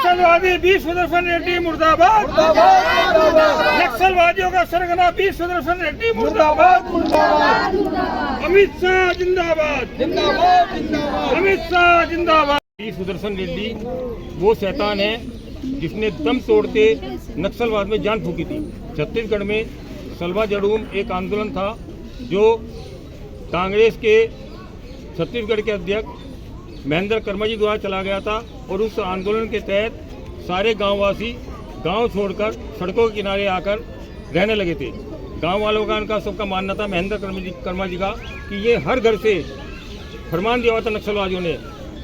नक्सलवादी B Sudarshan Reddy मुर्दाबाद, नक्सलवादियों का सरगना बी सुदर्शन रेड्डी मुर्दाबाद, अमित शाह जिंदाबाद, अमित शाह जिंदाबाद। बी सुदर्शन रेड्डी वो शैतान है जिसने दम तोड़ते नक्सलवाद में जान फूकी थी। छत्तीसगढ़ में सलवा जड़ूम एक आंदोलन था जो कांग्रेस के छत्तीसगढ़ के अध्यक्ष महेंद्र कर्मा जी द्वारा चला गया था और उस आंदोलन के तहत सारे गांववासी गांव छोड़कर सड़कों के किनारे आकर रहने लगे थे। गांव वालों का उनका सबका मानना था महेंद्र कर्मा जी का कि ये हर घर से फरमान दिया हुआ था नक्सलवादियों ने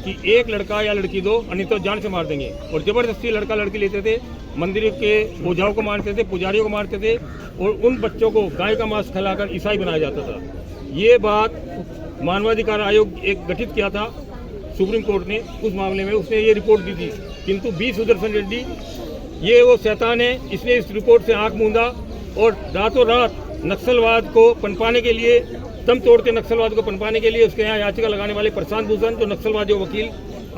कि एक लड़का या लड़की दो अन्य तो जान से मार देंगे, और जबरदस्ती लड़का लड़की लेते थे, मंदिर के ओझाओं को मारते थे, पुजारियों को मारते थे और उन बच्चों को गाय का मांस खिलाकर ईसाई बनाया जाता था। ये बात मानवाधिकार आयोग एक गठित किया था सुप्रीम कोर्ट ने, उस मामले में उसने ये रिपोर्ट दी थी, किंतु बी सुदर्शन रेड्डी ये वो शैतान है, इसने इस रिपोर्ट से आंख मूंदा और रातों रात नक्सलवाद को पनपाने के लिए, दम तोड़ते नक्सलवाद को पनपाने के लिए उसके यहाँ याचिका लगाने वाले प्रशांत भूषण जो नक्सलवादी वकील,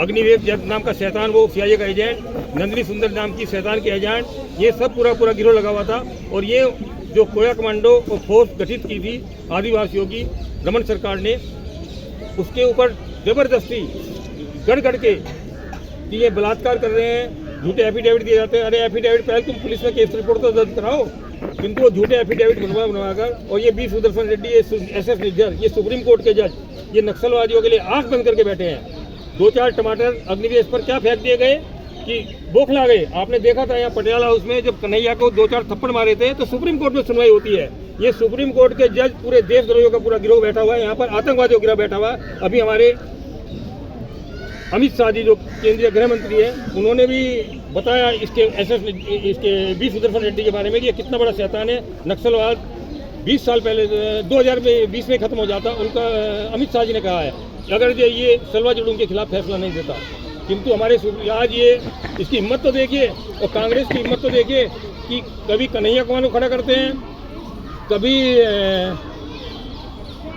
अग्निवेश नाम का शैतान वो सीआईए का एजेंट, नंदिनी सुंदर नाम की शैतान के एजेंट, ये सब पूरा गिरोह लगा हुआ था। और ये जो कोया कमांडो और फोर्स गठित की थी आदिवासियों की रमन सरकार ने, उसके ऊपर जबरदस्ती गढ़ के कि ये बलात्कार कर रहे हैं, झूठे एफिडेविट दिए जाते हैं। अरे एफिडेविट पहले तुम पुलिस में केस रिपोर्ट तो दर्ज कराओ, किंतु वो झूठे एफिडेविट बनवा कर, और ये बी सुदर्शन रेड्डी, ये एसएस निज्जर, ये सुप्रीम कोर्ट के जज, ये नक्सलवादियों के लिए आंख बंद करके बैठे हैं। 2-4 टमाटर अग्निवेश पर क्या फेंक दिए गए कि बौखला गए। आपने देखा था यहाँ पटियाला हाउस में जब कन्हैया को 2-4 थप्पड़ मारे थे तो सुप्रीम कोर्ट में सुनवाई होती है। ये सुप्रीम कोर्ट के जज पूरे देशद्रोहियों का पूरा गिरोह बैठा हुआ है, यहाँ पर आतंकवादियों का गिरोह बैठा हुआ है। अभी हमारे अमित शाह जी जो केंद्रीय गृह मंत्री है, उन्होंने भी बताया इसके बी सुदर्शन रेड्डी के बारे में कि ये कितना बड़ा शैतान है। नक्सलवाद 20 साल पहले 2020 में खत्म हो जाता, उनका अमित शाह जी ने कहा है अगर ये सलवा जड़ूम के खिलाफ फैसला नहीं देता। किंतु हमारे आज ये इसकी हिम्मत तो देखिए, और कांग्रेस की हिम्मत तो देखिए कि कभी कन्हैया कुमार को खड़ा करते हैं, कभी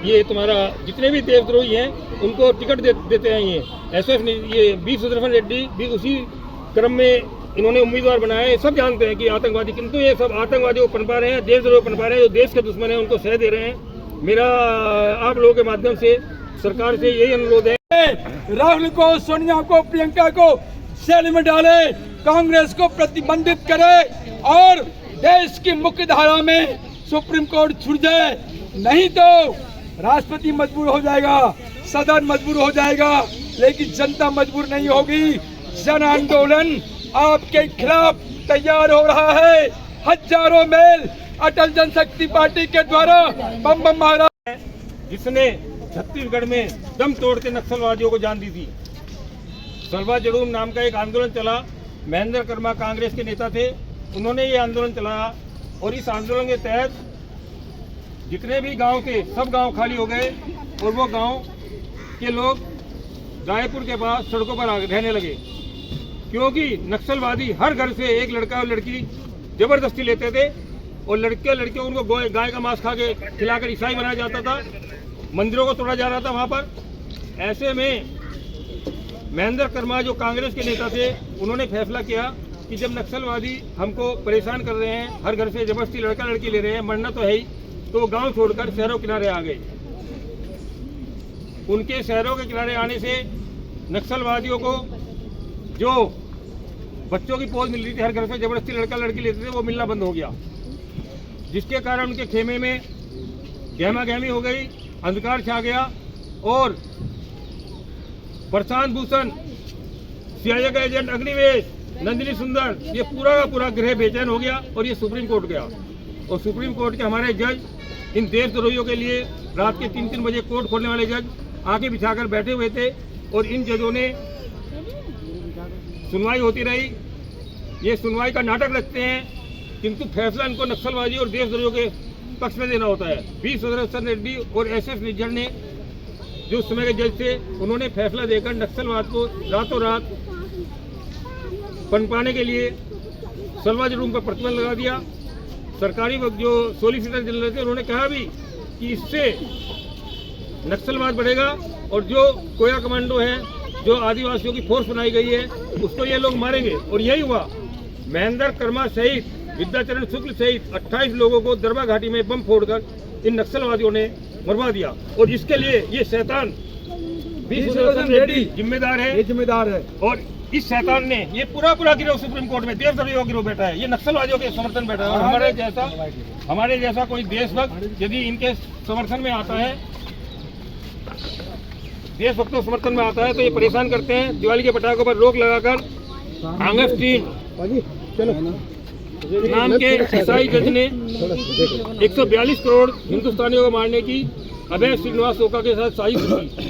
ये तुम्हारा जितने भी देशद्रोही हैं उनको टिकट देते हैं। ये बी सुदर्शन रेड्डी भी उसी क्रम में इन्होंने उम्मीदवार बनाया है। सब जानते हैं कि आतंकवादी, किंतु ये सब आतंकवादियों को पनपा रहे हैं, देशद्रोह पनपा रहे हैं, जो देश के दुश्मन हैं उनको सह दे रहे हैं। मेरा आप लोगों के माध्यम से सरकार से यही अनुरोध है, राहुल को, सोनिया को, प्रियंका को जेल में डाले, कांग्रेस को प्रतिबंधित करे और देश की मुख्य धारा में सुप्रीम कोर्ट छुट जाए। नहीं तो राष्ट्रपति मजबूर हो जाएगा, सदन मजबूर हो जाएगा, लेकिन जनता मजबूर नहीं होगी। जन आंदोलन आपके खिलाफ तैयार हो रहा है। हजारों मेल अटल जनशक्ति पार्टी के द्वारा बम मारा, जिसने छत्तीसगढ़ में दम तोड़ते नक्सलवादियों को जान दी थी। सलवा जड़ूम नाम का एक आंदोलन चला, महेंद्र कर्मा कांग्रेस के नेता थे, उन्होंने ये आंदोलन चलाया और इस आंदोलन के तहत जितने भी गांव थे सब गांव खाली हो गए और वो गांव के लोग रायपुर के पास सड़कों पर रहने लगे, क्योंकि नक्सलवादी हर घर से एक लड़का और लड़की जबरदस्ती लेते थे और लड़कियों उनको गाय का मांस खा के खिलाकर ईसाई बनाया जाता था, मंदिरों को तोड़ा जा रहा था वहाँ पर। ऐसे में महेंद्र कर्मा जो कांग्रेस के नेता थे, उन्होंने फैसला किया कि जब नक्सलवादी हमको परेशान कर रहे हैं, हर घर से जबरदस्ती लड़का लड़की ले रहे हैं, मरना तो है ही, तो गांव छोड़कर शहरों किनारे आ गए। उनके शहरों के किनारे आने से नक्सलवादियों को जो बच्चों की पोज मिल रही थी, हर घर से जबरदस्ती लड़का लड़की लेते थे, वो मिलना बंद हो गया, जिसके कारण उनके खेमे में गहमा गहमी हो गई, अंधकार छा गया और प्रशांत भूषण, सीआईए का एजेंट अग्निवेश, नंदिनी सुंदर, ये पूरा का पूरा गृह बेचैन हो गया और ये सुप्रीम कोर्ट गया। और सुप्रीम कोर्ट के हमारे जज इन देशद्रोहियों के लिए रात के 3-3 बजे कोर्ट खोलने वाले जज आंखें बिछाकर बैठे हुए थे और इन जजों ने सुनवाई होती रही। ये सुनवाई का नाटक रखते हैं, किंतु फैसला इनको नक्सलवादी और देशद्रोहियों के पक्ष में देना होता है। बी सुदर्शन रेड्डी और एसएस निज्जर ने जो उस समय के जज थे, उन्होंने फैसला देकर नक्सलवाद को रातों रात पनपाने के लिए सलवा जड़ूम पर प्रतिबंध लगा दिया। सरकारी जो सोलिसिटर जनरल थे, उन्होंने कहा भी कि इससे नक्सलवाद बढ़ेगा और जो कोया कमांडो है, जो आदिवासियों की फोर्स बनाई गई है, उसको ये लोग मारेंगे। और यही हुआ, महेंद्र कर्मा सहित विद्याचरण शुक्ल सहित 28 लोगों को दरबा घाटी में बम फोड़कर इन नक्सलवादियों ने मरवा दिया। और इसके लिए ये शैतान वी सुदर्शन रेड्डी जिम्मेदार है, जिम्मेदार है। और इस शैतान ने ये पूरा गिरोह सुप्रीम कोर्ट में देशद्रोहियों गिरोह बैठा है, ये नक्सलवादियों के समर्थन बैठा है। और हमारे जैसा कोई देशभक्त यदि इनके समर्थन में आता है, देशभक्तों समर्थन में आता है, तो ये परेशान करते हैं। दिवाली के पटाखों पर रोक लगाकर ऑगस्टीन नाम के ईसाई जज ने 142 करोड़ हिंदुस्तानियों को मारने की अभय श्रीनिवास ओका के साथ साजिश की।